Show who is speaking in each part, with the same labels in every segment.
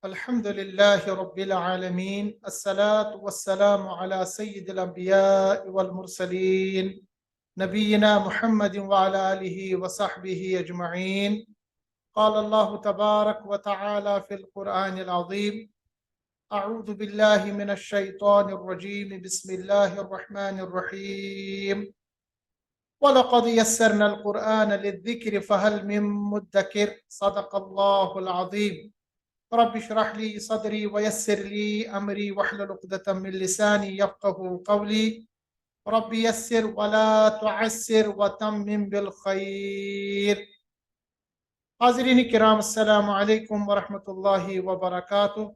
Speaker 1: الحمد لله رب العالمين الصلاة والسلام على سيد الأنبياء والمرسلين نبينا محمد وعلى آله وصحبه أجمعين. قال الله تبارك وتعالى في القرآن العظيم: أعوذ بالله من الشيطان الرجيم بسم الله الرحمن الرحيم. ولقد يسرنا القرآن للذكر فهل من مدكر. صدق الله العظيم. رب اشرح لي صدري ويسر لي أمري واحلل عقدة من لساني يفقه قولي. رب يسر ولا تعسر وتمم بالخير. حاضرین کرام، السلام علیکم ورحمۃ اللہ وبرکاتہ۔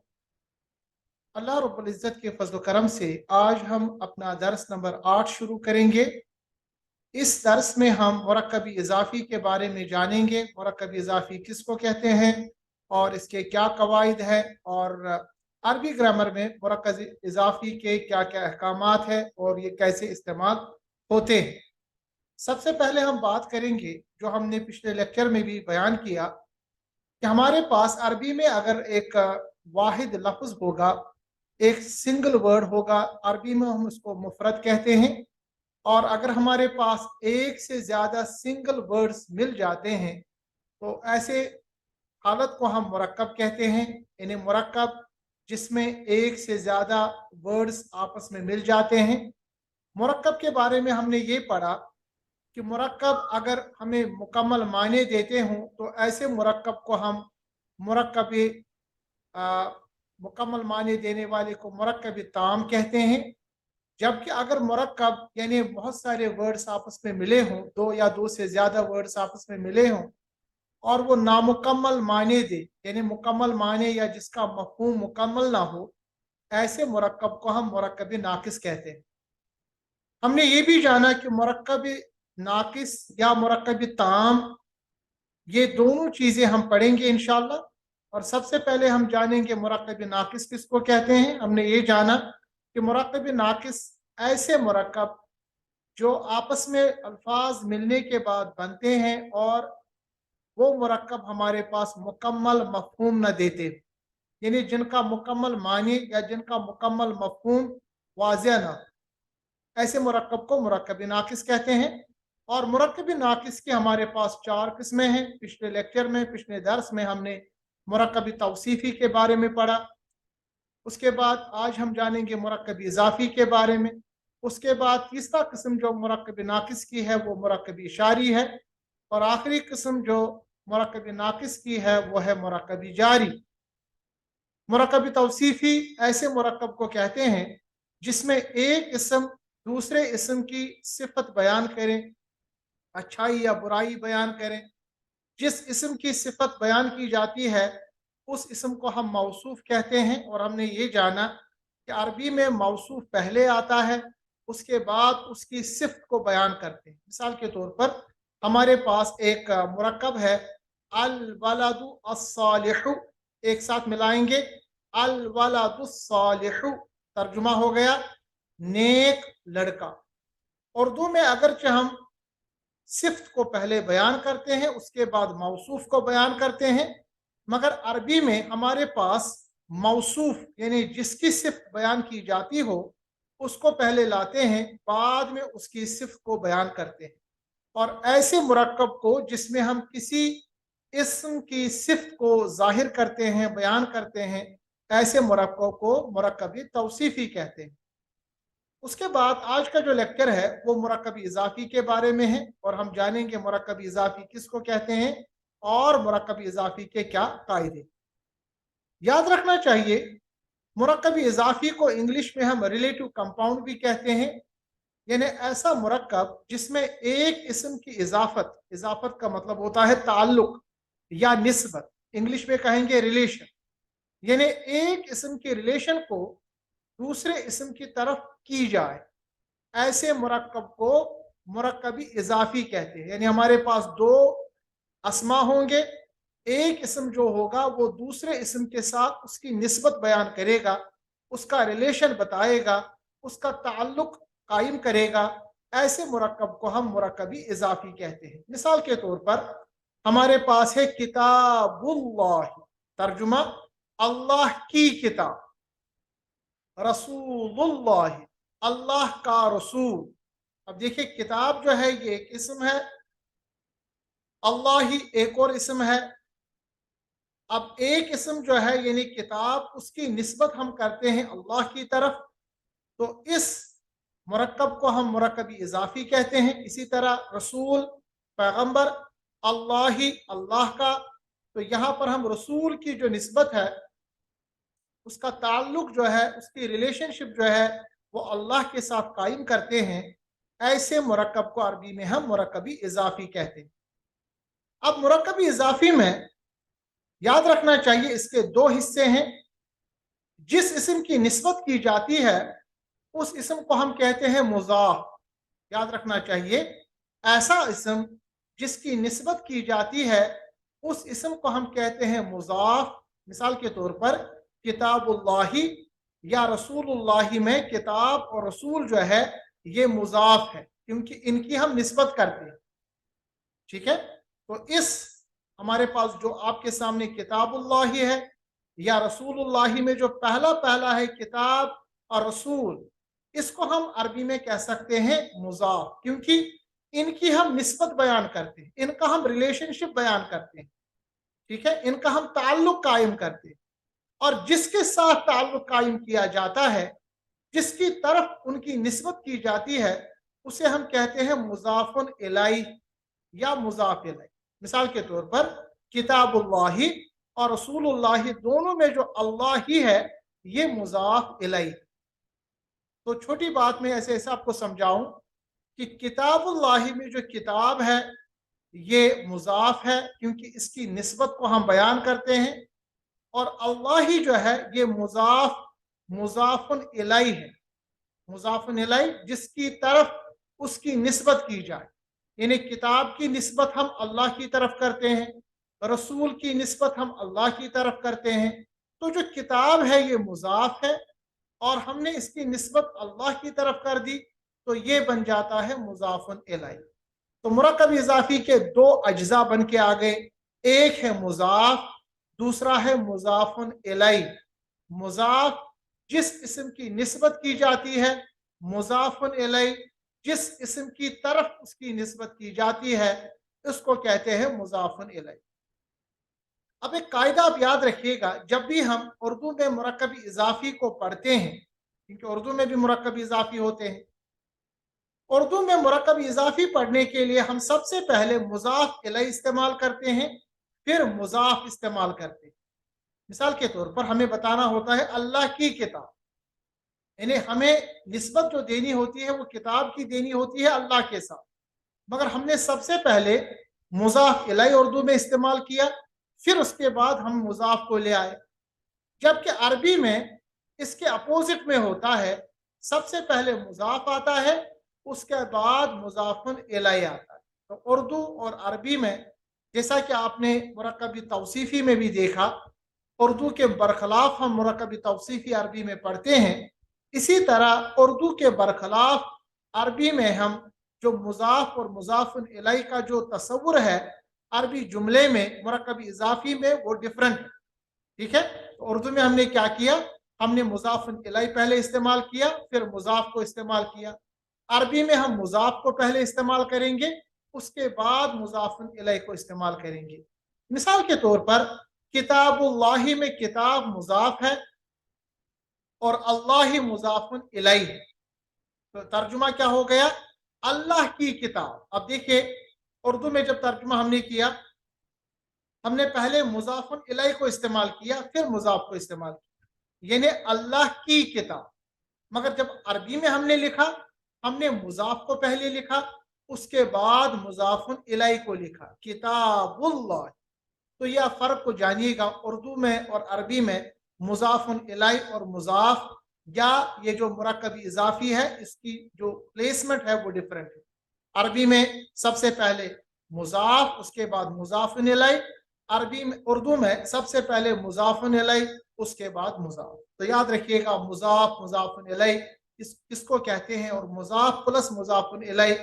Speaker 1: اللہ رب العزت کے فضل و کرم سے آج ہم اپنا درس نمبر 8 شروع کریں گے۔ اس درس میں ہم مرکب اضافی کے بارے میں جانیں گے۔ مرکب اضافی کس کو کہتے ہیں اور اس کے کیا قواعد ہیں، اور عربی گرامر میں مرکب اضافی کے کیا کیا احکامات ہیں اور یہ کیسے استعمال ہوتے ہیں۔ سب سے پہلے ہم بات کریں گے جو ہم نے پچھلے لیکچر میں بھی بیان کیا کہ ہمارے پاس عربی میں اگر ایک واحد لفظ ہوگا، ایک سنگل ورڈ ہوگا، عربی میں ہم اس کو مفرد کہتے ہیں، اور اگر ہمارے پاس ایک سے زیادہ سنگل ورڈز مل جاتے ہیں تو ایسے حالت کو ہم مرکب کہتے ہیں، یعنی مرکب جس میں ایک سے زیادہ ورڈز آپس میں مل جاتے ہیں۔ مرکب کے بارے میں ہم نے یہ پڑھا کہ مرکب اگر ہمیں مکمل معنی دیتے ہوں تو ایسے مرکب کو ہم مرکب مکمل معنی دینے والے کو مرکب تام کہتے ہیں، جبکہ اگر مرکب یعنی بہت سارے ورڈز آپس میں ملے ہوں، دو یا دو سے زیادہ ورڈز آپس میں ملے ہوں اور وہ نامکمل معنی دے، یعنی مکمل معنی یا جس کا مفہوم مکمل نہ ہو، ایسے مرکب کو ہم مرکب ناقص کہتے ہیں۔ ہم نے یہ بھی جانا کہ مرکب ناقص یا مرکب تام، یہ دونوں چیزیں ہم پڑھیں گے انشاءاللہ۔ اور سب سے پہلے ہم جانیں گے مرکب ناقص کس کو کہتے ہیں۔ ہم نے یہ جانا کہ مرکب ناقص ایسے مرکب جو آپس میں الفاظ ملنے کے بعد بنتے ہیں اور وہ مرکب ہمارے پاس مکمل مفہوم نہ دیتے، یعنی جن کا مکمل معنی یا جن کا مکمل مفہوم واضح نہ، ایسے مرکب کو مرکب ناقص کہتے ہیں۔ اور مرکب ناقص کے ہمارے پاس 4 قسمیں ہیں۔ پچھلے لیکچر میں، پچھلے درس میں ہم نے مرکب توصیفی کے بارے میں پڑھا، اس کے بعد آج ہم جانیں گے مرکب اضافی کے بارے میں، اس کے بعد تیسرا قسم جو مرکب ناقص کی ہے وہ مرکب اشاری ہے، اور آخری قسم جو مرکب ناقص کی ہے وہ ہے مرکب جاری۔ مرکب توصیفی ایسے مرکب کو کہتے ہیں جس میں ایک اسم دوسرے اسم کی صفت بیان کریں، اچھائی یا برائی بیان کریں۔ جس اسم کی صفت بیان کی جاتی ہے اس اسم کو ہم موصوف کہتے ہیں، اور ہم نے یہ جانا کہ عربی میں موصوف پہلے آتا ہے، اس کے بعد اس کی صفت کو بیان کرتے ہیں۔ مثال کے طور پر ہمارے پاس ایک مرکب ہے الولد الصالح، ایک ساتھ ملائیں گے الولد الصالح، ترجمہ ہو گیا نیک لڑکا۔ اردو میں اگرچہ ہم صفت کو پہلے بیان کرتے ہیں اس کے بعد موصوف کو بیان کرتے ہیں، مگر عربی میں ہمارے پاس موصوف یعنی جس کی صفت بیان کی جاتی ہو اس کو پہلے لاتے ہیں، بعد میں اس کی صفت کو بیان کرتے ہیں۔ اور ایسے مرکب کو جس میں ہم کسی اسم کی صفت کو ظاہر کرتے ہیں، بیان کرتے ہیں، ایسے مرکب کو مرکب توصیفی کہتے ہیں۔ اس کے بعد آج کا جو لیکچر ہے وہ مرکب اضافی کے بارے میں ہے، اور ہم جانیں گے مرکب اضافی کس کو کہتے ہیں اور مرکب اضافی کے کیا قاعدے۔ یاد رکھنا چاہیے مرکب اضافی کو انگلش میں ہم ریلیٹو کمپاؤنڈ بھی کہتے ہیں، یعنی ایسا مرکب جس میں ایک اسم کی اضافت کا مطلب ہوتا ہے تعلق یا نسبت، انگلش میں کہیں گے ریلیشن، یعنی ایک اسم کی ریلیشن کو دوسرے اسم کی طرف کی جائے، ایسے مرکب کو مرکب اضافی کہتے ہیں۔ یعنی ہمارے پاس 2 اسما ہوں گے، ایک اسم جو ہوگا وہ دوسرے اسم کے ساتھ اس کی نسبت بیان کرے گا، اس کا ریلیشن بتائے گا، اس کا تعلق قائم کرے گا، ایسے مرکب کو ہم مرکب اضافی کہتے ہیں۔ مثال کے طور پر ہمارے پاس ہے کتاب اللہ، ترجمہ अल्लाह की किताब, रसूलुल्लाह, अल्लाह का रसूल। अब देखिए किताब जो है ये एक इसम है, अल्लाह ही एक और इसम है। अब एक इसम जो है यानी किताब, उसकी निस्बत हम करते हैं अल्लाह की तरफ, तो इस मुरक्कब को हम मुरक्कबी इजाफी कहते हैं। इसी तरह रसूल, पैगंबर, अल्लाह ही, अल्लाह का, तो यहाँ पर हम रसूल की जो निस्बत है, उसका ताल्लुक जो है, उसकी रिलेशनशिप जो है, वो अल्लाह के साथ कायम करते हैं। ऐसे मुरक्कब को अरबी में हम मुरक्कबी इजाफी कहते हैं। अब मुरक्कबी इजाफी में याद रखना चाहिए इसके दो हिस्से हैं। जिस इसम की निस्बत की जाती है उस इसम को हम कहते हैं मुजाफ। याद रखना चाहिए, ऐसा इसम जिसकी निस्बत की जाती है उस इसम को हम कहते हैं मुजाफ। मिसाल के तौर पर किताबुल्लाही या रसूलुल्लाही में किताब और रसूल जो है ये मुजाफ है, क्योंकि इनकी हम निस्बत करते हैं। ठीक है, तो इस हमारे पास जो आपके सामने किताबुल्लाही है या रसूलुल्लाही में जो पहला पहला है किताब और रसूल, इसको हम अरबी में कह सकते हैं मुजाफ, क्योंकि इनकी हम निस्बत बयान करते हैं, इनका हम रिलेशनशिप बयान करते हैं। ठीक है, इनका हम ताल्लुक कायम करते हैं, और जिसके साथ ताल्लुक कायम किया जाता है, जिसकी तरफ उनकी निस्बत की जाती है, उसे हम कहते हैं मुजाफुन इलाई या मुजाफ इलाई। मिसाल के तौर पर किताबुल्लाही और रसूलुल्लाही दोनों में जो अल्लाह ही है ये मुजाफ इलाई। तो छोटी बात में ऐसे ऐसे आपको समझाऊं कि किताबुल्लाही में जो किताब है ये मुजाफ है, क्योंकि इसकी निस्बत को हम बयान करते हैं, और अल्लाह ही जो है ये मुजाफ, मुजाफुन इलाई है। मुजाफुन इलाई जिसकी तरफ उसकी निस्बत की जाए, यानी किताब की निस्बत हम अल्लाह की तरफ करते हैं, रसूल की निस्बत हम अल्लाह की तरफ करते हैं। तो जो किताब है ये मुजाफ है और हमने इसकी निस्बत अल्लाह की तरफ कर दी, तो ये बन जाता है मुजाफुन इलाई। तो मुरक्कब इजाफी के दो अज्जा बन के आ गए, एक है मुजाफ, दूसरा है मुजाफुन इलाई। मुजाफ जिस इसम की निस्बत की जाती है, मुजाफुन इलाई जिस इसम की तरफ उसकी निस्बत की जाती है, इसको कहते हैं मुजाफुन इलाई। अब एक कायदा आप याद रखिएगा, जब भी हम उर्दू में मुरक्कब इजाफी को पढ़ते हैं, क्योंकि उर्दू में भी मुरक्कब इजाफी होते हैं, उर्दू में मुरक्कब इजाफी पढ़ने के लिए हम सबसे पहले मुजाफ इलाई इस्तेमाल करते हैं, फिर मुजाफ इस्तेमाल करते हैं। मिसाल के तौर पर हमें बताना होता है अल्लाह की किताब, यानी हमें निस्बत जो देनी होती है वो किताब की देनी होती है अल्लाह के साथ, मगर हमने सबसे पहले मुजाफ इलाई उर्दू में इस्तेमाल किया, फिर उसके बाद हम मुजाफ को ले आए। जबकि अरबी में इसके अपोजिट में होता है, सबसे पहले मुजाफ आता है, उसके बाद मुजाफुन इलाई आता है। तो उर्दू और अरबी में जैसा कि आपने मुरक्कबी तौसीफी में भी देखा, उर्दू के बरखलाफ हम मुरक्कबी तौसीफी अरबी में पढ़ते हैं, इसी तरह उर्दू के बरखलाफ अरबी में हम जो मुजाफ और मुजाफुन इलाई का जो तस्वुर है अरबी जुमले में मुरक्कबी इजाफी में, वो डिफरेंट है। ठीक है, तो उर्दू में हमने क्या किया, हमने मुजाफुन इलाई पहले इस्तेमाल किया, फिर मुजाफ को इस्तेमाल किया। अरबी में हम मुजाफ को पहले इस्तेमाल करेंगे, उसके बाद मुजाफुन इलाई को इस्तेमाल करेंगे। मिसाल के तौर पर किताबुल्लाही में किताब मुजाफ है और अल्लाह ही मुजाफुन इलाई है, तो तर्जुमा क्या हो गया, अल्लाह की किताब। अब देखिए उर्दू में जब तर्जुमा हमने किया, हमने पहले मुजाफुन इलाई को इस्तेमाल किया, फिर मुजाफ को इस्तेमाल किया, यानी अल्लाह की किताब। मगर जब अरबी में हमने लिखा, हमने मुजाफ को पहले लिखा, उसके बाद मुजाफुन इलाई को लिखा, किताबुल्लाह। तो यह फर्क को जानिएगा, उर्दू में और अरबी में मुजाफुन इलाई और मुजाफ या ये जो मुरक्कब इजाफी है इसकी जो प्लेसमेंट है वो डिफरेंट है। अरबी में सबसे पहले मुजाफ, उसके बाद मुजाफुन इलाई, अरबी में उर्दू में सबसे पहले मुजाफुन इलाई, उसके बाद मुजाफ। तो याद रखिएगा मुजाफ, मुजाफुन इलाई इसको कहते हैं, और मुजाफ प्लस मुजाफुन इलाई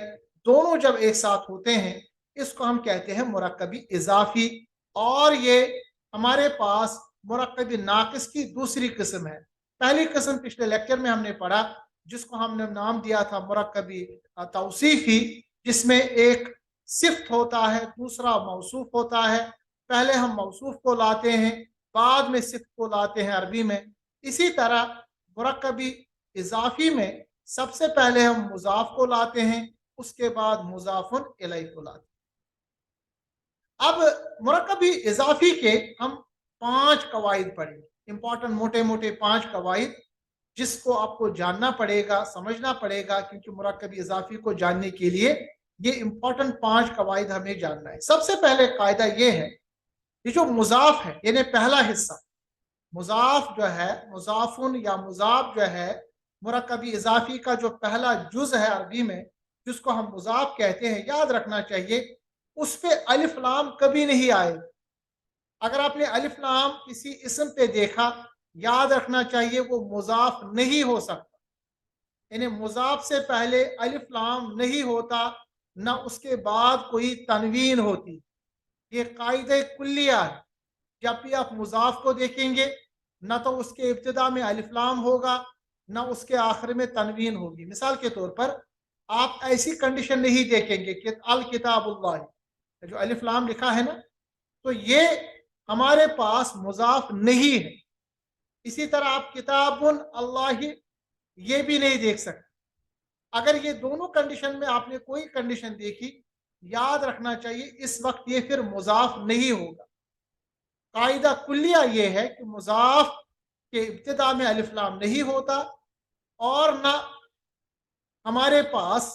Speaker 1: दोनों जब एक साथ होते हैं इसको हम कहते हैं मुरक्कबी इजाफी। और ये हमारे पास मुरक्कब नाकिस की दूसरी किस्म है। पहली किस्म पिछले लेक्चर में हमने पढ़ा, जिसको हमने नाम दिया था मुरक्कबी तौसीफी, जिसमें एक सिफ्त होता है, दूसरा मौसूफ होता है। पहले हम मौसूफ को लाते हैं, बाद में सिफ्त को लाते हैं अरबी में। इसी तरह मुरक्कबी इजाफी में सबसे पहले हम मुजाफ को लाते हैं, उसके बाद मुजाफुन इलैह को लाते हैं। अब मुरक्कबी इजाफी के हम 5 कवायद पढ़ेंगे, इंपॉर्टेंट मोटे मोटे 5 कवायद, जिसको आपको जानना पड़ेगा, समझना पड़ेगा, क्योंकि मुरक्कबी इजाफी को जानने के लिए ये इंपॉर्टेंट 5 कवायद हमें जानना है। सबसे पहले कायदा ये है, ये जो मुजाफ है यानी पहला हिस्सा, मुजाफ जो है, मुजाफुन या मुजाफ जो है, मुरक्कबी इजाफी का जो पहला जुज है अरबी में, जिसको हम मुजाफ कहते हैं, याद रखना चाहिए उस पे अलिफ लाम कभी नहीं आएगा। अगर आपने अलिफ लाम किसी इसम पे देखा, याद रखना चाहिए वो मुजाफ नहीं हो सकता। यानी मुजाफ से पहले अलिफ लाम नहीं होता, ना उसके बाद कोई तनवीन होती। ये कायदे कुल्लिया है। जब भी आप मुजाफ को देखेंगे, ना तो उसके इब्तिदा में अलिफ लाम होगा, ना उसके आखिर में तनवीन होगी। मिसाल के तौर पर आप ऐसी कंडीशन नहीं देखेंगे कि अल किताबुल्लाह, जो अलिफ लाम लिखा है ना, तो ये हमारे पास मुजाफ नहीं है। इसी तरह आप किताबुन अल्लाह, ये भी नहीं देख सकते। अगर ये दोनों कंडीशन में आपने कोई कंडीशन देखी, याद रखना चाहिए इस वक्त ये फिर मुजाफ नहीं होगा। कायदा कुल्लिया ये है कि मुजाफ के इब्तिदा में अलिफ लाम नहीं होता, और ना हमारे पास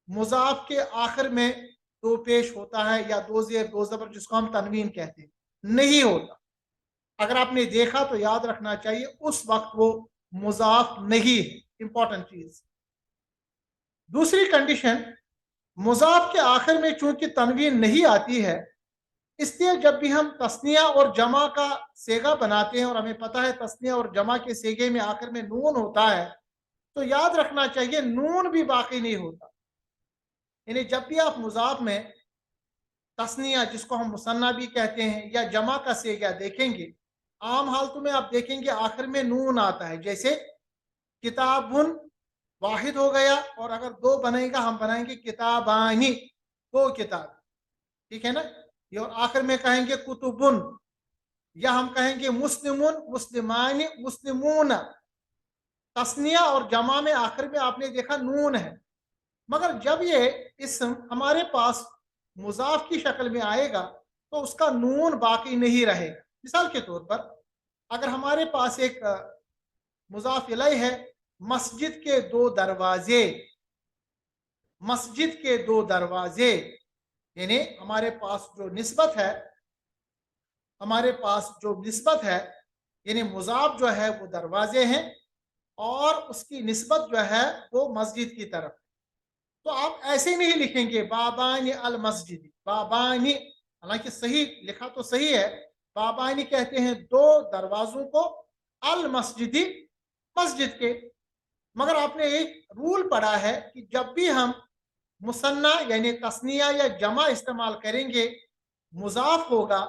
Speaker 1: मुजाफ के आखिर में दो पेश होता है, या दो जेर दो जबर, जिसको हम तनवीन कहते हैं, नहीं होता। अगर आपने देखा तो याद रखना चाहिए उस वक्त वो मुजाफ नहीं है। इंपॉर्टेंट चीज। दूसरी कंडीशन, मुजाफ के आखिर में चूंकि तनवीन नहीं आती है, इसलिए जब भी हम तस्निया और जमा का सेगा बनाते हैं, और हमें पता है तस्निया और जमा के सेगे में आखिर में नून होता है, तो याद रखना चाहिए नून भी बाकी नहीं होता। यानी जब भी आप मुजाफ में तस्निया, जिसको हम मुसन्ना भी कहते हैं, या जमा का सेगा देखेंगे, आम हालतों में आप देखेंगे आखिर में नून आता है। जैसे किताबुन वाहिद हो गया, और अगर दो बनेगा हम बनाएंगे किताबानी, दो किताब, ठीक है ना। ये और आखिर में कहेंगे कुतुबुन, या हम कहेंगे मुस्लिमुन, मुस्लिमानी, मुस्लिमून। तस्निया और जमा में आखिर में आपने देखा नून है, मगर जब ये इस्म हमारे पास मुजाफ की शक्ल में आएगा तो उसका नून बाकी नहीं रहेगा। मिसाल के तौर पर अगर हमारे पास एक मुजाफ इलैह है, मस्जिद के दो दरवाजे, मस्जिद के दो दरवाजे, यानी हमारे पास जो निस्बत है, हमारे पास जो निस्बत है, यानी मुजाफ जो है वो दरवाजे हैं, और उसकी निस्बत जो है वो मस्जिद की तरफ। तो आप ऐसे नहीं लिखेंगे बाबानी अल मस्जिद, बाबानी, हालांकि सही लिखा तो सही है, बाबानी कहते हैं दो दरवाजों को, अल मस्जिदी, मस्जिद के। मगर आपने एक रूल पढ़ा है कि जब भी हम मुसन्ना यानी तस्निया या जमा इस्तेमाल करेंगे, मुजाफ होगा,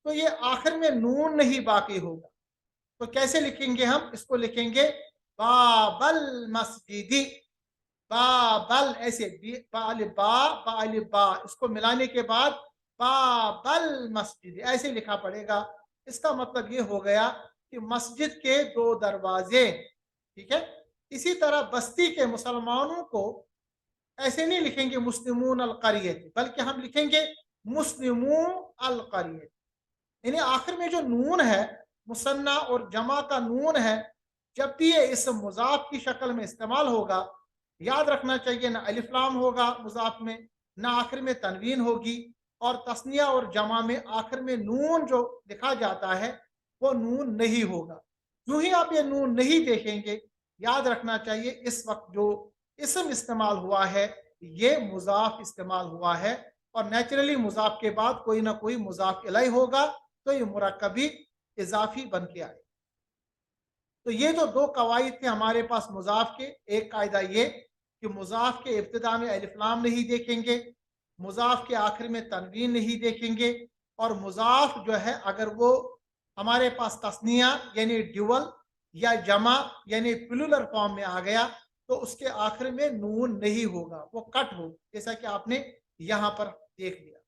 Speaker 1: तो ये आखिर में नून नहीं बाकी होगा। तो कैसे लिखेंगे हम इसको? लिखेंगे बाबल मस्जिदी, बाबल, ऐसे बा, इसको मिलाने के बाद बाबल मस्जिद ऐसे लिखा पड़ेगा। इसका मतलब ये हो गया कि मस्जिद के दो दरवाजे, ठीक है। इसी तरह बस्ती के मुसलमानों को ऐसे नहीं लिखेंगे मुस्लिमून अल क़रियत, बल्कि हम लिखेंगे मुस्लिमू अल क़रियत। यानी आखिर में जो नून है, मुसन्ना और जमा का नून है, जब भी ये इस मुजाफ की शक्ल में इस्तेमाल होगा, याद रखना चाहिए ना अलिफ लाम होगा मुजाफ में, ना आखिर में तनवीन होगी, और तस्निया और जमा में आखिर में नून जो लिखा जाता है वो नून नहीं होगा। जो ही आप ये नून नहीं देखेंगे, याद रखना चाहिए इस वक्त जो इसम इस्तेमाल हुआ है ये मुजाफ इस्तेमाल हुआ है, और नेचुरली मुजाफ के बाद कोई ना कोई मुजाफ इलैह होगा, तो ये मुरक्कबी इजाफी बन के आए। तो ये जो दो कवायद थे हमारे पास मुजाफ के, एक कायदा ये कि मुजाफ के इब्तिदा में अलिफ लाम नहीं देखेंगे, मुजाफ के आखिर में तनवीन नहीं देखेंगे, और मुजाफ जो है अगर वो हमारे पास तस्निया यानी ड्यूअल या जमा यानी प्लूरल फॉर्म में आ गया तो उसके आखिर में नून नहीं होगा, वो कट हो, जैसा कि आपने यहाँ पर देख लिया।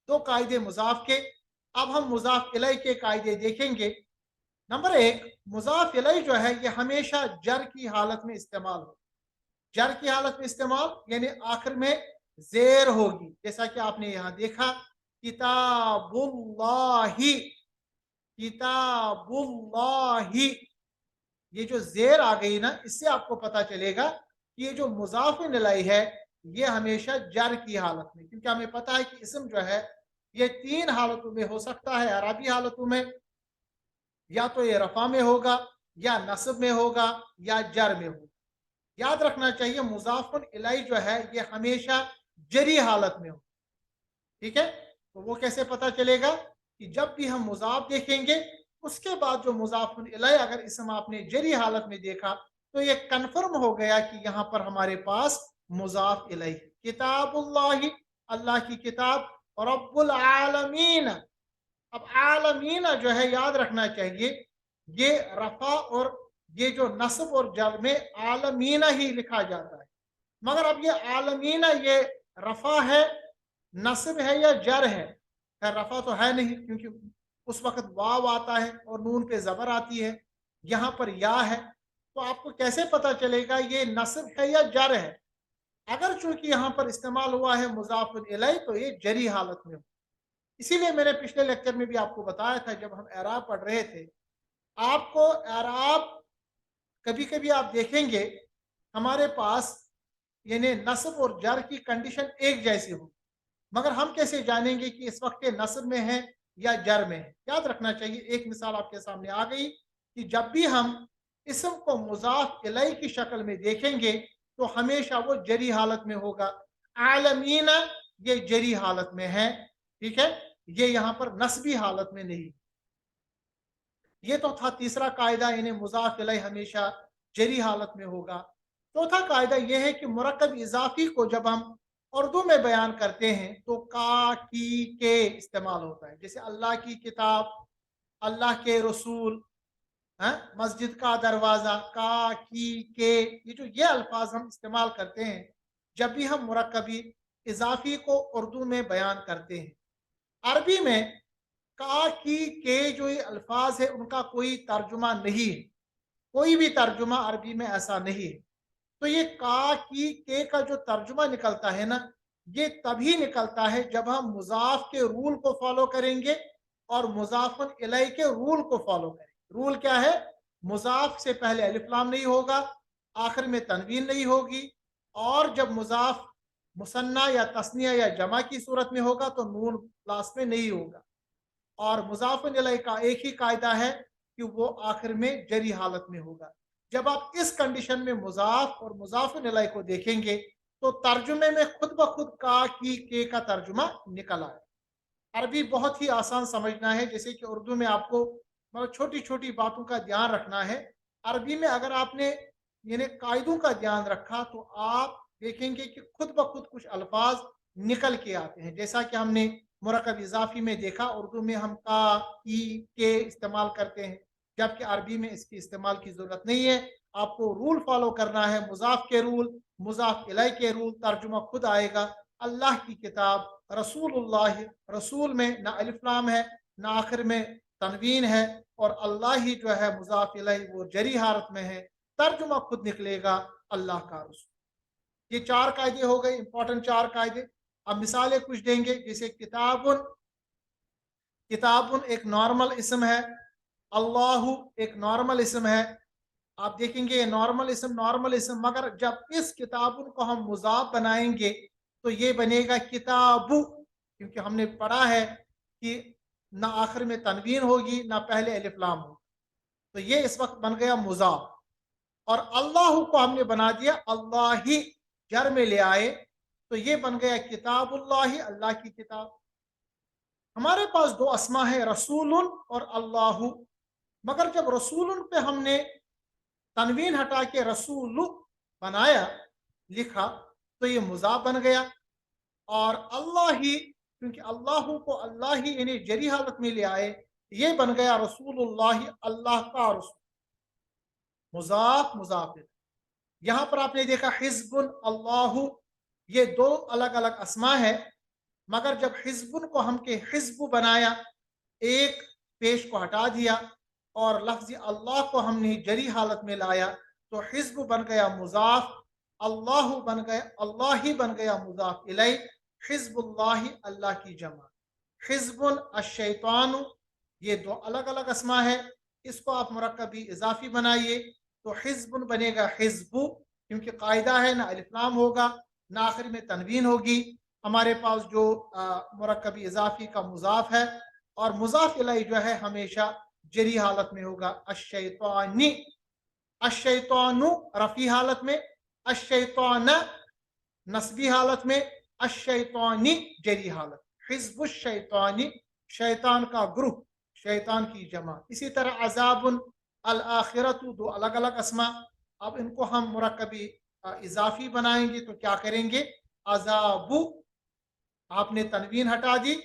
Speaker 1: दो कायदे मुजाफ के। अब हम मुजाफ इलैहि के कायदे देखेंगे। नंबर एक, मुजाफ इलैहि जो है ये हमेशा जर की हालत में इस्तेमाल हो। जर की हालत में इस्तेमाल यानी आखिर में जेर होगी, जैसा कि आपने यहाँ देखा, किताबुल्लाही, किताबुल्लाही, ये जो जेर आ गई ना, इससे आपको पता चलेगा कि ये जो मुजाफिन इलैहि है ये हमेशा जर की हालत में, क्योंकि हमें पता है कि इसम जो है ये तीन हालतों में हो सकता है। अरबी हालतों में या तो ये रफा में होगा, या नस्ब में होगा, या जर में होगा। याद रखना चाहिए मुजाफिन इलैहि जो है ये हमेशा जरी हालत में हो। ठीक है, तो वो कैसे पता चलेगा कि जब भी हम मुजाफ देखेंगे उसके बाद जो मुजाफिन इलैहि अगर इसम आपने जरी हालत में देखा तो ये कन्फर्म हो गया कि यहाँ पर हमारे पास मुजाफ इलैहि। किताबुल्लाही, अल्लाह की किताब, और रब्बुल आलमीन। अब आलमीन जो है याद रखना चाहिए ये रफा और ये जो नस्ब और जर में आलमीन ही लिखा जाता है, मगर अब ये आलमीन ये रफा है, नस्ब है या जर है? खैर रफा तो है नहीं क्योंकि उस वक्त वाव आता है और नून पे जबर आती है, यहाँ पर या है, तो आपको कैसे पता चलेगा ये नस्ब है या जर है? अगर चूंकि यहाँ पर इस्तेमाल हुआ है मुजाफिर इलैहि तो ये जरी हालत में हो। इसीलिए मैंने पिछले लेक्चर में भी आपको बताया था जब हम एराब पढ़ रहे थे, आपको एराब कभी कभी आप देखेंगे हमारे पास यानी नस्ब और जर की कंडीशन एक जैसी हो, मगर हम कैसे जानेंगे कि इस वक्त ये नस्ब में है या जर में है? याद रखना चाहिए। एक मिसाल आपके सामने आ गई कि जब भी हम इसम को मुजाफ इलैहि की शक्ल में देखेंगे तो हमेशा वो जरी हालत में होगा। आलमीना ये जरी हालत में है, ठीक है, ये यहाँ पर नस्बी हालत में नहीं। ये तो था तीसरा कायदा, यानी मुजाफ इलैहि हमेशा जरी हालत में होगा। चौथा कायदा यह है कि मुरक्कब इजाफी को जब हम उर्दू में बयान करते हैं तो का, की, के इस्तेमाल होता है। जैसे अल्लाह की किताब, अल्लाह के रसूल, मस्जिद का दरवाजा, का, की, के, ये अल्फाज हम इस्तेमाल करते हैं जब भी हम मुरक्कबी इजाफी को उर्दू में बयान करते हैं। अरबी में का, की, के जो ये अल्फाज है उनका कोई तर्जुमा नहीं है, कोई भी तर्जुमा अरबी में ऐसा नहीं है। तो ये का, की, के का जो तर्जुमा निकलता है ना, ये तभी निकलता है जब हम मुजाफ के रूल को फॉलो करेंगे और मुजाफिन इलैहि के रूल को फॉलो करेंगे। रूल क्या है? मुजाफ से पहले अलिफ लाम नहीं होगा, आखिर में तनवीन नहीं होगी, और जब मुजाफ मुसन्ना या तस्निया या जमा की सूरत में होगा तो नून लास्ट में नहीं होगा। और मुजाफिन इलैहि का एक ही कायदा है कि वो आखिर में जरी हालत में होगा। जब आप इस कंडीशन में मुजाफ और मुजाफिन इलैहि को देखेंगे तो तर्जुमे में खुद ब खुद का, की, के का तर्जुमा निकल आए। अरबी बहुत ही आसान समझना है, जैसे कि उर्दू में आपको मतलब छोटी छोटी बातों का ध्यान रखना है। अरबी में अगर आपने यानी कायदों का ध्यान रखा तो आप देखेंगे कि खुद ब खुद कुछ अल्फाज निकल के आते हैं। जैसा कि हमने मुरक्कब इजाफी में देखा, उर्दू में हम का, की, के इस्तेमाल करते हैं, जबकि अरबी में इसकी इस्तेमाल की जरूरत नहीं है। आपको रूल फॉलो करना है, मुजाफ के रूल, मुजाफ इलैहि के रूल, तर्जुमा खुद आएगा। अल्लाह की किताब, रसूलुल्लाह, रसूल में ना अलिफ लाम है ना आखिर में तनवीन है, और अल्लाह ही जो है मुजाफ इलैहि वो जरी हालत में है, तर्जुमा खुद निकलेगा अल्लाह का रसूल। ये चार कायदे हो गए, इंपॉर्टेंट चार कायदे। अब मिसालें कुछ देंगे, जैसे किताबुन, किताबुन एक नॉर्मल इसम है, अल्लाहु एक नॉर्मल इसम है। आप देखेंगे ये नॉर्मल इसम, मगर जब इस किताबुन को हम मुजाफ बनाएंगे तो ये बनेगा किताबु, क्योंकि हमने पढ़ा है कि ना आखिर में तनवीन होगी ना पहले अलिफ लाम होगी, तो ये इस वक्त बन गया मुजाफ। और अल्लाह को हमने बना दिया अल्लाह ही, जर में ले आए, तो ये बन गया किताबुल्लाही, अल्लाह की किताब। हमारे पास दो अस्मा है, रसूलुन और अल्लाहु, मगर जब रसूलुन पे हमने तनवीन हटा के रसूल बनाया, लिखा, तो ये मुजाफ बन गया। और अल्लाह ही, क्योंकि अल्लाह को अल्लाह ही यानी जरी हालत में ले आए, ये बन गया रसूलुल्लाह, अल्लाह का रसूल, मुजाफ मुजाफ इलैह। यहाँ पर आपने देखा हिज़्बुन अल्लाहु, ये दो अलग अलग अस्मा है, मगर जब हिज़्बुन को हम के हिज़्बु बनाया, एक पेश को हटा दिया और लफ्ज़ अल्लाह को हमने जरी हालत में लाया, तो हिज़्ब बन गया मुजाफ, अल्लाह बन गया, अल्लाह ही बन गया मुजाफ इलैह, हिज़्बुल्लाह अल्लाह की जमा। हिज़्बुन अश-शैतानु, ये दो अलग अलग अस्मा है, इसको आप मुरक्कबी इजाफी बनाइए तो हिज़्बुन बनेगा हिज़्बु, क्योंकि कायदा है ना अलिफ लाम होगा ना आखिर में तनवीन होगी। हमारे पास जो मुरक्कबी इजाफी का मुजाफ है, और मुजाफ इलैह जो है हमेशा जरी हालत में होगा। अश-शैतानी, अश-शैतानु रफी हालत में, अश-शैताना नस्बी हालत में, अश-शैतानी जरी हालत। हिज़्बुश शैतानी, शैतान का ग्रुप, शैतान की जमा। इसी तरह अज़ाबुन अल आखिरतु, दो अलग अलग अस्मा। अब इनको हम मुरक्कबी इजाफी बनाएंगे तो क्या करेंगे, अज़ाबु, आपने तनवीन हटा दी,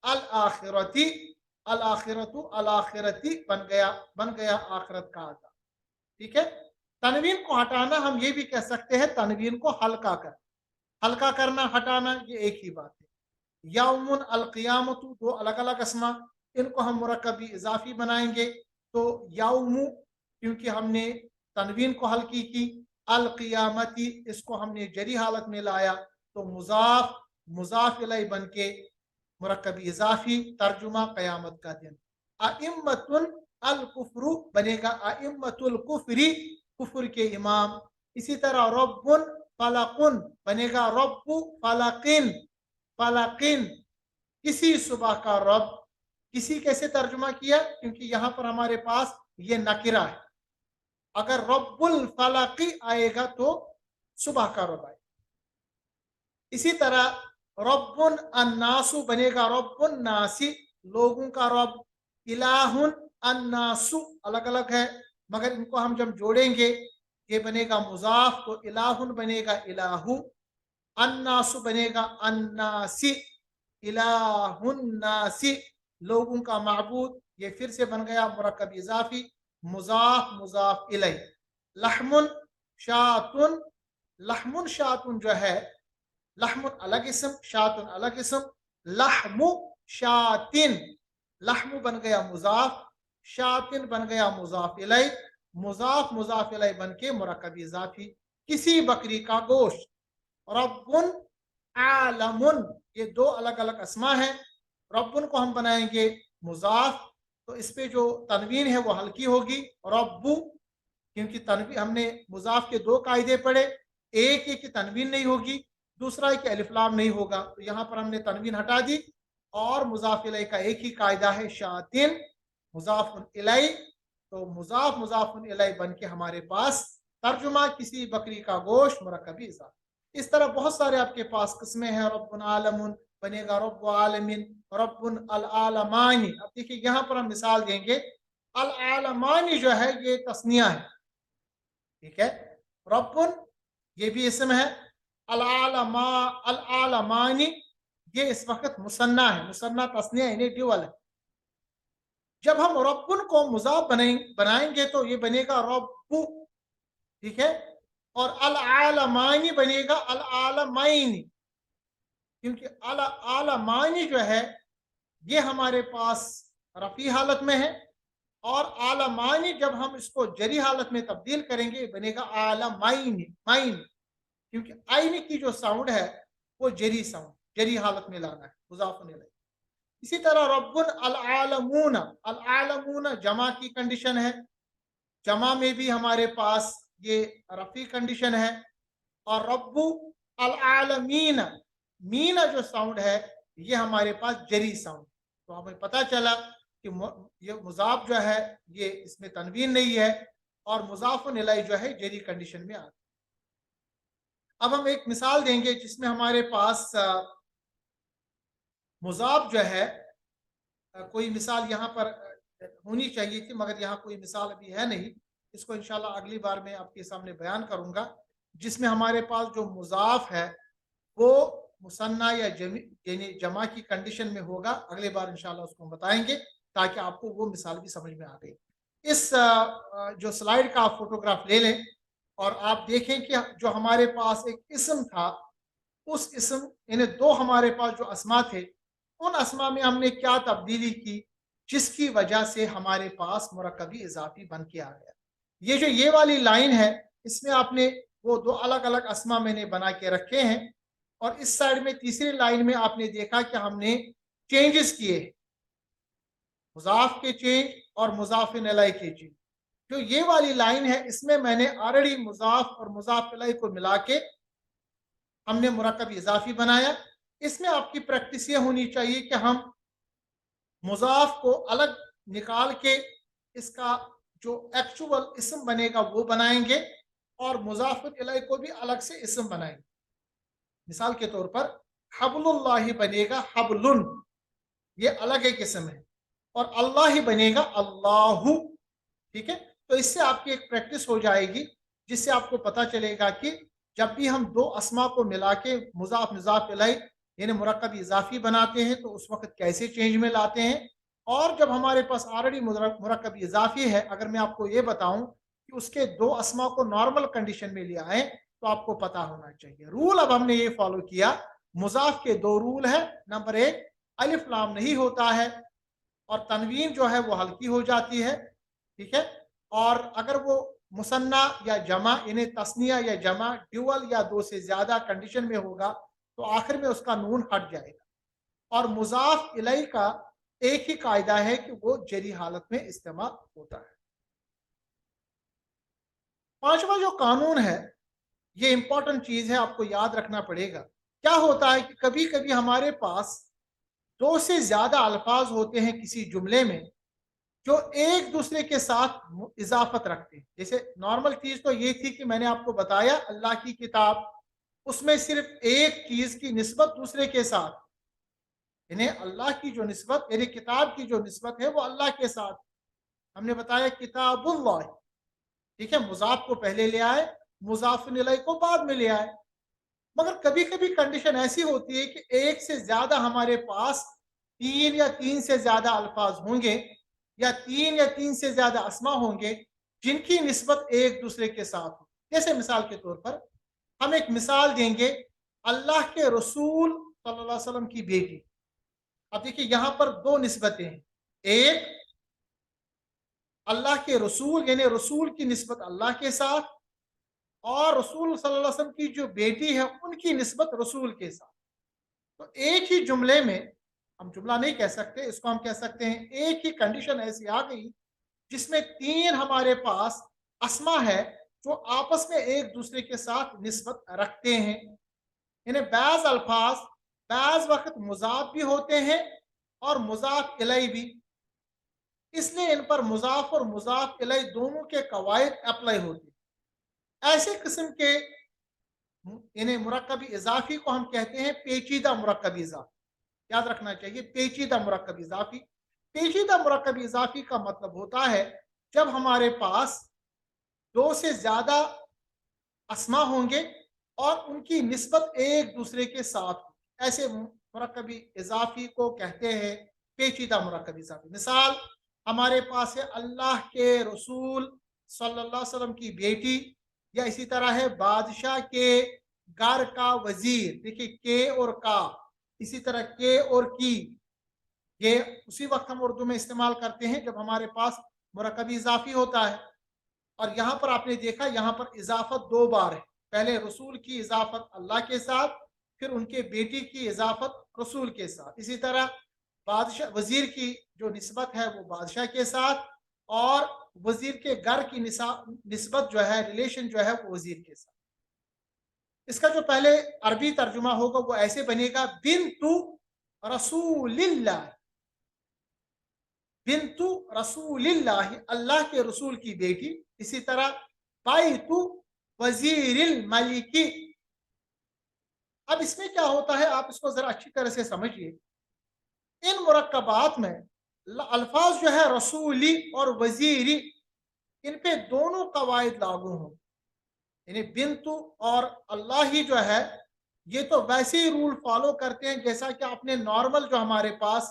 Speaker 1: अल आखिरती, अल आखिरतु अल आखिरती बन गया आखिरत का अज़ाब। ठीक है, तनवीन को हटाना हम ये भी कह सकते हैं तनवीन को हल्का कर, हल्का करना हटाना ये एक ही बात है। यौमुन अल क़ियामतु, दो अलग अलग अस्मा, इनको हम मुरक्कबी इजाफी बनाएंगे तो यौमु, क्योंकि हमने तनवीन को हल्की की, अल क़ियामती, इसको हमने जरी हालत में लाया तो मुजाफ मुजाफ इलैह बन के मुरक्कबी इजाफी, तर्जुमा क़यामत का दिन। अइम्मतुन अल कुफ्रु बनेगा अइम्मतुल कुफ्री, कुफ्र के इमाम। इसी तरह रब्बुन फलकुन बनेगा रब्बु फलकिन, फलकिन किसी सुबह का रब। किसी कैसे तर्जुमा किया, क्योंकि यहाँ पर हमारे पास ये नकिरा है, अगर रब्बुल फलकी आएगा तो सुबह का रब आएगा। इसी तरह रब्बुन अन्नासु बनेगा रब्बुन नासी, लोगों का रब। इलाहुन अन्नासु अलग अलग है, मगर इनको हम जब जोड़ेंगे ये बनेगा मुजाफ, तो इलाहुन बनेगा इलाहु, अन्नासु बनेगा अन्नासी, इलाहुन नासी, लोगों का माबूद। ये फिर से बन गया मुरक्कब इजाफी, मुजाफ मुजाफ इलैह। लहमुन शातुन, लहमुन शातुन जो है, लहमुन अलग इसम, शातुन अलग इसम। लहमु शातिन, लहमु बन गया मुजाफ, शातिन बन गया मुजाफ इलैह, मुजाफ मुजाफ इलैह बन के मुरक्कब इजाफी, किसी बकरी का गोश्त। रब्बुन आलमुन, ये दो अलग अलग अस्मा हैं। रब्बुन को हम बनाएंगे मुजाफ, तो इस पे जो तनवीन है वो हल्की होगी, रब्बु, क्योंकि तनवीन हमने मुजाफ के दो कायदे पढ़े, एक की तनवीन नहीं होगी, दूसरा है कि अलिफ लाम नहीं होगा, तो यहाँ पर हमने तनवीन हटा दी और मुजाफ इलैह का एक ही कायदा है शातिन, मुजाफुन इलैह। तो मुजाफ मुजाफुन इलैह बन के हमारे पास तर्जुमा किसी बकरी का गोश्त मुरक्कबी इजाफा। इस तरह बहुत सारे आपके पास किस्में हैं। रब्बुन आलमुन बनेगा रब्बु आलमीन, रब्बुन अल आलमानी। अब देखिए यहाँ पर हम मिसाल देंगे, अल आलमानी जो है ये तस्निया है, ठीक है। रब्बुन ये भी इसम है, अल आलमानी ये इस वक्त मुसन्ना है, मुसन्ना तस्निया यानी ड्यूअल है। जब हम रब्बुन को मुजाफ बनाएंगे तो ये बनेगा रब्बु, ठीक है। और अल आलमानी बनेगा अल आलमाइनी, क्योंकि अल आलमानी जो है ये हमारे पास रफी हालत में है, और आलमानी जब हम इसको जरी हालत में तब्दील करेंगे बनेगा आलमाइनी, माइन, क्योंकि आइन की जो साउंड है वो जरी साउंड, जरी हालत में लाना है, मुजाफुन इलैह। इसी तरह रब्बुन अल आलमून, अल आलमून जमा की कंडीशन है, जमा में भी हमारे पास ये रफी कंडीशन है। और रब्बु अल आलमीन, मीना जो साउंड है ये हमारे पास जरी साउंड, तो हमें पता चला कि ये मुजाफ जो है ये इसमें तनवीन नहीं है, और मुजाफुन इलैह जो है जरी कंडीशन में आता है। अब हम एक मिसाल देंगे जिसमें हमारे पास मुजाफ जो है, कोई मिसाल यहाँ पर होनी चाहिए थी मगर यहाँ कोई मिसाल अभी है नहीं, इसको इंशाल्लाह अगली बार मैं आपके सामने बयान करूंगा, जिसमें हमारे पास जो मुजाफ है वो मुसन्ना या यानी जमा की कंडीशन में होगा। अगली बार इंशाल्लाह उसको हम बताएंगे। تاکہ آپ کو وہ مثال بھی سمجھ میں آ گئی. اس جو سلائیڈ کا آپ فوٹوگراف لے لیں اور آپ دیکھیں کہ جو ہمارے پاس ایک اسم تھا، اس اسم یعنی دو ہمارے پاس جو اسما تھے، ان اسما میں ہم نے کیا تبدیلی کی جس کی وجہ سے ہمارے پاس مرکبی اضافی بن کے آ گیا. یہ جو یہ والی لائن ہے، اس میں آپ نے وہ دو الگ الگ اسما میں نے بنا کے رکھے ہیں، اور اس سائڈ میں تیسری لائن میں آپ نے دیکھا کہ ہم نے چینجز کیے، مضاف کے چینج اور مضاف الیہ کے چینج. جو یہ والی لائن ہے، اس میں میں نے آلریڈی مضاف اور مضاف الیہ کو ملا کے ہم نے مرکب اضافی بنایا. اس میں آپ کی پریکٹس یہ ہونی چاہیے کہ ہم مضاف کو الگ نکال کے اس کا جو ایکچوئل اسم بنے گا وہ بنائیں گے، اور مضاف الیہ کو بھی الگ سے اسم بنائیں گے. مثال کے طور پر حبل اللہ بنے گا حبل، یہ الگ ایک اسم ہے، اور اللہ ہی بنے گا اللہ. ٹھیک ہے، تو اس سے آپ کی ایک پریکٹس ہو جائے گی، جس سے آپ کو پتا چلے گا کہ جب بھی ہم دو اسما کو ملا کے مضاف مضاف الیہ یعنی مرکب اضافی بناتے ہیں تو اس وقت کیسے چینج میں لاتے ہیں. اور جب ہمارے پاس آلریڈی مرکب اضافی ہے، اگر میں آپ کو یہ بتاؤں کہ اس کے دو اسما کو نارمل کنڈیشن میں لے آئے تو آپ کو پتا ہونا چاہیے. رول اب ہم نے یہ فالو کیا، مضاف کے دو رول ہے. نمبر ایک، الف لام نہیں ہوتا ہے اور تنوین جو ہے وہ ہلکی ہو جاتی ہے. ٹھیک ہے، اور اگر وہ مثنیٰ یا جمع یعنی تثنیہ یا جمع ڈیول یا دو سے زیادہ کنڈیشن میں ہوگا تو آخر میں اس کا نون ہٹ جائے گا. اور مضاف الیہ کا ایک ہی قاعدہ ہے کہ وہ جری حالت میں استعمال ہوتا ہے. پانچواں جو قانون ہے، یہ امپورٹنٹ چیز ہے، آپ کو یاد رکھنا پڑے گا. کیا ہوتا ہے کہ کبھی کبھی ہمارے پاس دو سے زیادہ الفاظ ہوتے ہیں کسی جملے میں جو ایک دوسرے کے ساتھ اضافت رکھتے ہیں. جیسے نارمل چیز تو یہ تھی کہ میں نے آپ کو بتایا اللہ کی کتاب، اس میں صرف ایک چیز کی نسبت دوسرے کے ساتھ، یعنی اللہ کی جو نسبت یعنی کتاب کی جو نسبت ہے وہ اللہ کے ساتھ. ہم نے بتایا کتاب اللہ. ٹھیک ہے، مضاف کو پہلے لے آئے، مضاف الیہ کو بعد میں لے آئے. مگر کبھی کبھی کنڈیشن ایسی ہوتی ہے کہ ایک سے زیادہ ہمارے پاس تین یا تین سے زیادہ الفاظ ہوں گے، یا تین سے زیادہ اسما ہوں گے جن کی نسبت ایک دوسرے کے ساتھ ہو. جیسے مثال کے طور پر ہم ایک مثال دیں گے، اللہ کے رسول صلی اللہ علیہ وسلم کی بیٹی. اب دیکھیے یہاں پر دو نسبتیں ہیں، ایک اللہ کے رسول یعنی رسول کی نسبت اللہ کے ساتھ، اور رسول صلی اللہ علیہ وسلم کی جو بیٹی ہے ان کی نسبت رسول کے ساتھ. تو ایک ہی جملے میں، ہم جملہ نہیں کہہ سکتے، اس کو ہم کہہ سکتے ہیں ایک ہی کنڈیشن ایسی آ گئی جس میں تین ہمارے پاس اسما ہے جو آپس میں ایک دوسرے کے ساتھ نسبت رکھتے ہیں. یعنی بعض الفاظ بعض وقت مضاف بھی ہوتے ہیں اور مضاف الیہ بھی، اس لیے ان پر مضاف اور مضاف الیہ دونوں کے قواعد اپلائی ہوتے ہیں. ایسے قسم کے یعنی مرکبی اضافی کو ہم کہتے ہیں پیچیدہ مرکبی اضافی. یاد رکھنا چاہیے، پیچیدہ مرکب اضافی. پیچیدہ مرکب اضافی کا مطلب ہوتا ہے جب ہمارے پاس دو سے زیادہ اسما ہوں گے اور ان کی نسبت ایک دوسرے کے ساتھ ہو. ایسے مرکبی اضافی کو کہتے ہیں پیچیدہ مرکب اضافی. مثال ہمارے پاس ہے اللہ کے رسول صلی اللہ علیہ وسلم کی بیٹی، یا اسی طرح ہے بادشاہ کے گھر کا وزیر. دیکھیے کے اور کا، اسی طرح کے اور کی، یہ اسی وقت ہم اردو میں استعمال کرتے ہیں جب ہمارے پاس مرکبی اضافی ہوتا ہے. اور یہاں پر آپ نے دیکھا یہاں پر اضافت دو بار ہے، پہلے رسول کی اضافت اللہ کے ساتھ، پھر ان کے بیٹی کی اضافت رسول کے ساتھ. اسی طرح بادشاہ وزیر کی جو نسبت ہے وہ بادشاہ کے ساتھ، اور وزیر کے گھر کی نسبت جو ہے ریلیشن جو ہے وہ وزیر کے ساتھ. اس کا جو پہلے عربی ترجمہ ہوگا وہ ایسے بنے گا بنت رسول اللہ. بنت رسول اللہ، اللہ کے رسول کی بیٹی. اسی طرح بیت وزیر الملک. اب اس میں کیا ہوتا ہے، آپ اس کو ذرا اچھی طرح سے سمجھیے. ان مرکبات میں الفاظ جو ہے رسولی اور وزیری، ان پہ دونوں قواعد لاگو ہوں. یعنی بنت اور اللہ ہی جو ہے یہ تو ویسے ہی رول فالو کرتے ہیں جیسا کہ آپ نے نارمل جو ہمارے پاس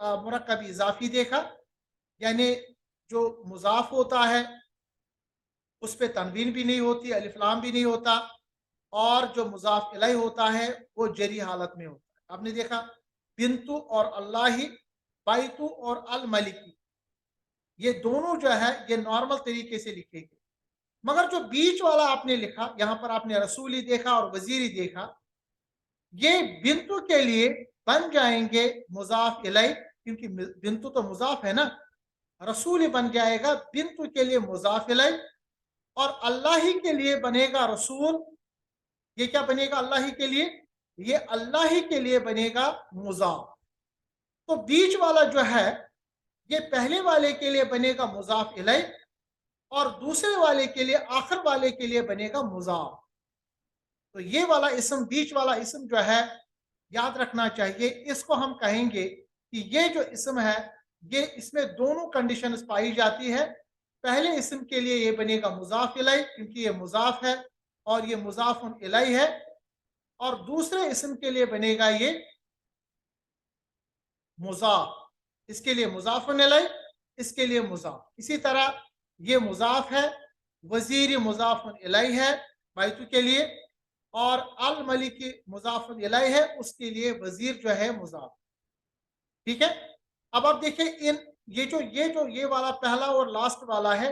Speaker 1: मुरक्कब इजाफी देखा, यानी जो मुजाफ होता है उस पे तनवीन भी नहीं होती, अलिफ लाम भी नहीं होता, और जो मुजाफ इलैहि होता है वो जरी हालत में होता है। आपने देखा बिंतु और अल्लाही, बैतु और अल मलिकी, ये दोनों जो है ये नॉर्मल तरीके से लिखेंगे। मगर जो बीच वाला आपने लिखा, यहाँ पर आपने रसूली देखा और वजीरी देखा, ये बिंतु के लिए बन जाएंगे मुजाफ इलैहि, क्योंकि बिंतु तो मुजाफ है ना। रसूल बन जाएगा बिंतु के लिए मुजाफ इलैहि, और अल्लाह ही के लिए बनेगा रसूल। ये क्या बनेगा अल्लाह ही के लिए? ये अल्लाह ही के लिए बनेगा मुजाफ। तो बीच वाला जो है ये पहले वाले के लिए बनेगा मुजाफ इलैहि, और दूसरे वाले के लिए, आखिर वाले के लिए बनेगा मुजाफ। तो ये वाला इसम, बीच वाला इसम जो है याद रखना चाहिए, इसको हम कहेंगे कि ये जो इसम है ये इसमें दोनों कंडीशंस पाई जाती है। पहले इसम के लिए ये बनेगा मुजाफ इलैहि, क्योंकि ये मुजाफ है और ये मुजाफुन इलैहि है, और दूसरे इसम के लिए बनेगा ये मुजाफ, इसके लिए मुजाफुन इलैहि, इसके लिए मुजाफ। इसी तरह ये मुजाफ है, वजीर मुजाफुन इलैहि है बैतु के लिए, और अल मलिकी मुजाफुन इलैहि है, उसके लिए वजीर जो है मुजाफ। ठीक है। अब आप देखिए इन ये वाला पहला और लास्ट वाला है,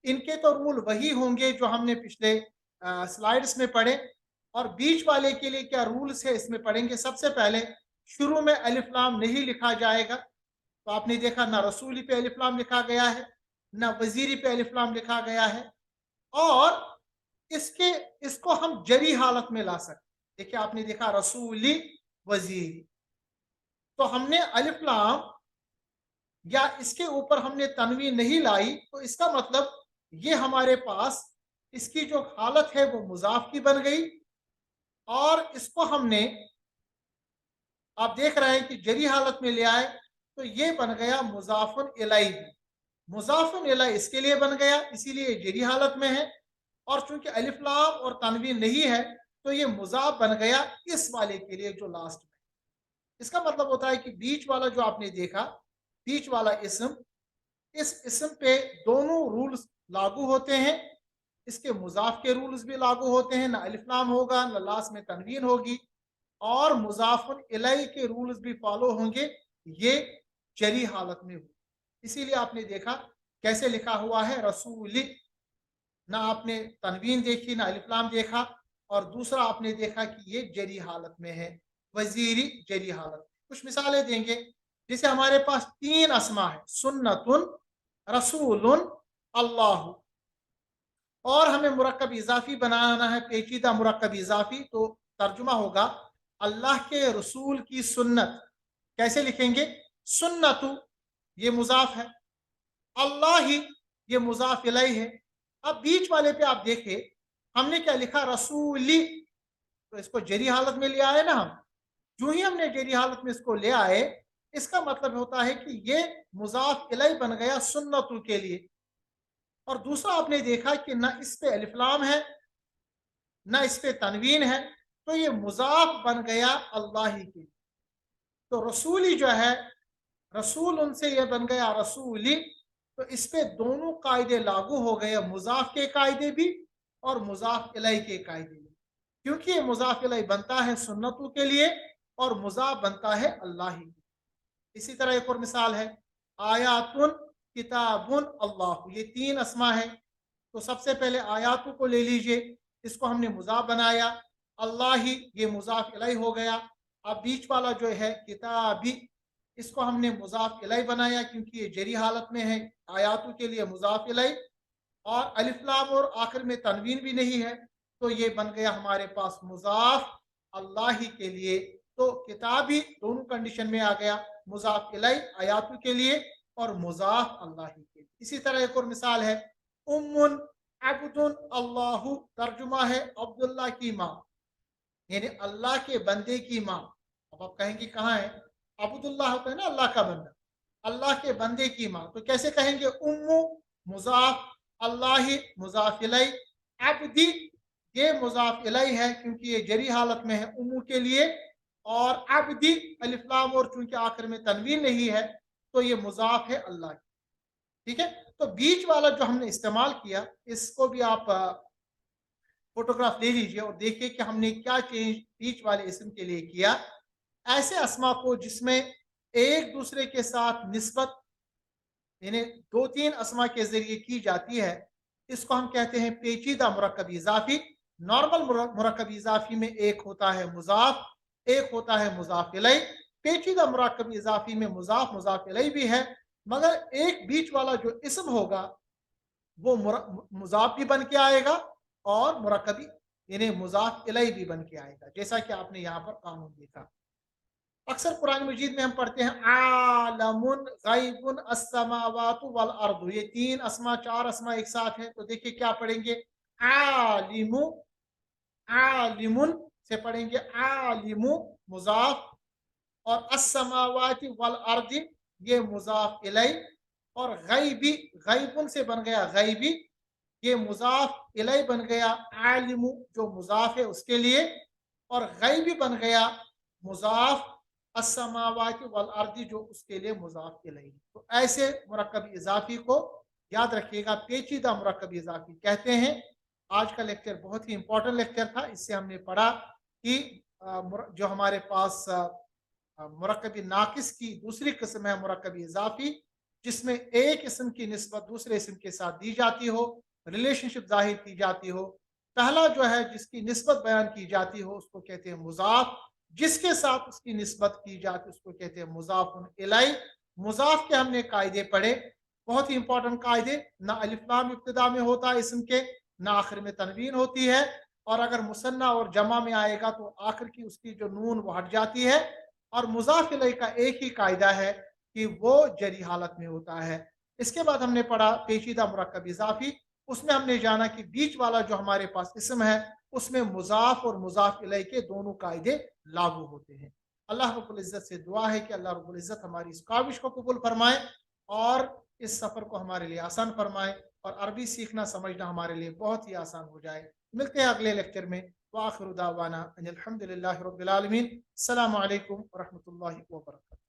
Speaker 1: इनके तो रूल वही होंगे जो हमने पिछले स्लाइड्स में पढ़े। और बीच वाले के लिए क्या रूल्स है इसमें पढ़ेंगे। सबसे पहले शुरू में अलिफ लाम नहीं लिखा जाएगा। तो आपने देखा ना रसूली पे अलिफ लाम लिखा गया है, ना वजीरी पे अलिफ लाम लिखा गया है, और इसको हम जरी हालत में ला सकते। देखिए आपने देखा रसूली वजीरी, तो हमने अलिफ लाम या इसके ऊपर हमने तनवीन नहीं लाई, तो इसका मतलब ये हमारे पास इसकी जो हालत है वो मुजाफ की बन गई, और इसको हमने, आप देख रहे हैं कि जरी हालत में ले आए, तो ये बन गया मुजाफुन इलैहि। मुजाफुन इलैहि इसके लिए बन गया, इसीलिए जरी हालत में है। और चूंकि अलिफ लाम और तनवीन नहीं है, तो ये मुजाफ बन गया इस वाले के लिए जो लास्ट में। इसका मतलब होता है कि बीच वाला जो आपने देखा, बीच वाला इसम, इस इसम पे दोनों रूल्स लागू होते हैं। इसके मुजाफ के रूल्स भी लागू होते हैं, ना अलिफ लाम होगा, ना लास्ट में तनवीन होगी, और मुजाफुन इलैहि के रूल्स भी फॉलो होंगे, ये जरी हालत में हो। इसीलिए आपने देखा कैसे लिखा हुआ है रसूली, ना आपने तनवीन देखी ना अलिफ लाम देखा, और दूसरा आपने देखा कि ये जरी हालत में है, वजीरी जरी हालत। कुछ मिसालें देंगे, जैसे हमारे पास 3 अस्मा है, सुन्नतुन, रसूलुन, अल्लाह, और हमें मुरक्कब इजाफी बनाना है, पेचीदा मुरक्कब इजाफी। तो तर्जुमा होगा अल्लाह के रसूल की सुन्नत। कैसे लिखेंगे? सुन्नतु ये मुजाफ है, अल्लाह ही ये मुजाफ इलैहि है। अब बीच वाले पे आप देखें हमने क्या लिखा, रसूली, तो इसको जरी हालत में ले आए ना हम। जो ही हमने जरी हालत में इसको ले आए, इसका मतलब होता है कि ये मुजाफ इलैहि बन गया सुन्नतु के लिए। और दूसरा आपने देखा कि ना इस पे अलिफ लाम है, ना इस पे तनवीन है, तो ये मुजाफ बन गया अल्लाह ही के। तो रसूली जो है, रसूल उनसे ये बन गया रसूली, तो इस पे दोनों कायदे लागू हो गए, मुजाफ के कायदे भी और मुजाफ इलैहि के कायदे भी, क्योंकि ये मुजाफ इलैहि बनता है सुन्नतों के लिए और मुजाफ बनता है अल्लाह ही। इसी तरह एक और मिसाल है, आयातुन, किताबुन, अल्लाह, ये 3 अस्मा है। तो सबसे पहले आयातों को ले लीजिए, इसको हमने मुजाफ बनाया, अल्लाह ही ये मुजाफ इलैहि हो गया। अब बीच वाला जो है किताबी, इसको हमने मुजाफ इलैहि बनाया, क्योंकि ये जरी हालत में है, आयातों के लिए मुजाफ इलैहि, और अलिफ लाम और आखिर में तनवीन भी नहीं है, तो ये बन गया हमारे पास मुजाफ अल्लाह ही के लिए। तो किताबी दोनों कंडीशन में आ गया, मुजाफ इलैहि आयातों के लिए और मुजाफ अल्लाह ही के लिए। इसी तरह एक और मिसाल है, उम्मुन अब्दुन अल्लाहु, तर्जुमा है अब्दुल्लाह की माँ, यानी अल्लाह के बंदे की माँ। अब आप कहेंगे कहाँ है, अब्दुल्लाह होता है ना अल्लाह का बंदा, अल्लाह के बंदे की माँ, तो कैसे कहेंगे? उम्मु मुजाफ, अल्लाह मुजाफ इलैहि, अब्दी ये मुजाफ इलैहि है, क्योंकि ये जरी हालत में है उम्मु के लिए, اور अब्दी अलिफ लाम और चूंकि आखिर में तनवीन नहीं है तो ये मुजाफ है अल्लाह की। ठीक है, तो बीच वाला जो हमने इस्तेमाल किया, इसको भी आप फोटोग्राफ ले लीजिए और देखिए कि हमने क्या चेंज बीच वाले इसम के लिए किया। ऐसे अस्मा को जिसमें एक दूसरे के साथ निस्बत यानी दो तीन अस्मा के जरिए की जाती है, इसको हम कहते हैं पेचीदा मुरक्कब इजाफी। नॉर्मल मुरक्कब इजाफी में एक होता है मुजाफ, एक होता है मुजाफ इलैह। पेचीदा मुरक्कब इजाफी में मुजाफ मुजाफ इलैह भी है, मगर एक बीच वाला जो इसम होगा वो मुजाफ भी बन के आएगा और मुरक्कबी यानी मुजाफ इलैह भी बन के आएगा, जैसा कि आपने यहाँ पर कानून देखा। अक्सर कुरान मजीद में हम पढ़ते हैं आलमुन गैबुन अस्समावातु वल अर्दु, ये तीन अस्मा चार अस्मा एक साथ है। तो देखिए क्या पढ़ेंगे, आलिमु, आलिमुन से पढ़ेंगे आलिमु मुजाफ, और अस्समावाति वल अर्दि ये मुजाफ इलैह, और गैबी गैबुन से बन गया गैबी, ये मुजाफ इलैह बन गया आलिमु जो मुजाफ है उसके लिए, और गैबी बन गया मुजाफ अस्समावाति वल अर्दि जो उसके लिए मुजाफ इलैह। तो ऐसे मुरक्कब इजाफी को याद रखिएगा, पेचीदा मुरक्कब इजाफी कहते हैं। आज का लेक्चर बहुत ही इंपॉर्टेंट लेक्चर था। इससे हमने पढ़ा कि जो हमारे पास मुरक्कबी नाकिस की दूसरी किस्म है मुरक्कबी इजाफी, जिसमें एक इसम की निस्बत दूसरे इसम के साथ दी जाती हो, रिलेशनशिप जाहिर की जाती हो। पहला जो है जिसकी निस्बत बयान की जाती हो उसको कहते हैं मुजाफ, जिसके साथ उसकी निस्बत की जाती है उसको कहते हैं मुजाफुन इलैह। मुजाफ के हमने कायदे पढ़े, बहुत ही इंपॉर्टेंट कायदे। ना अलिफ लाम इब्तिदा में होता है इसम के, ना आखिर में तनवीन होती है, और अगर मुसन्ना और जमा में आएगा तो आखिर की उसकी जो नून वो हट जाती है। और मुजाफ इलैह का एक ही कायदा है कि वो जरी हालत में होता है। इसके बाद हमने पढ़ा पेचीदा मुरक्कब इजाफी, उसमें हमने जाना कि बीच वाला जो हमारे पास इसम है उसमें मुजाफ और मुजाफ इलैह के दोनों कायदे लागू होते हैं। अल्लाह रब्बुल इज्जत से दुआ है कि अल्लाह रब्बुल इज्जत हमारी इस काविश को कबूल फरमाए और इस सफ़र को हमारे लिए आसान फरमाए, और अरबी सीखना समझना हमारे लिए बहुत ही आसान हो जाए। मिलते हैं अगले लेक्चर में। वाखिरु दावाना अनिल हम्दुलिल्लाहि रब्बिल आलमीन। अस्सलामु अलैकुम व रहमतुल्लाहि व बरकातुहू।